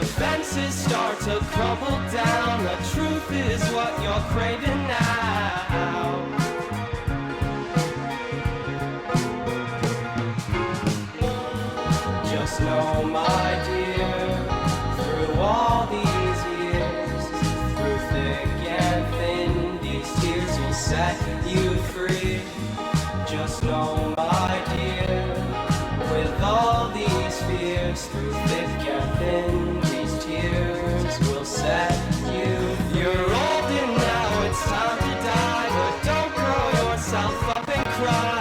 defenses start to crumble down. The truth is what you're craving now. Just know, my dear, through all these years, through thick and thin, these tears will set you free. Just know, my dear, with all these fears, through thick and thin, these tears will set you free. You're old and now it's time to die, but don't grow yourself up and cry.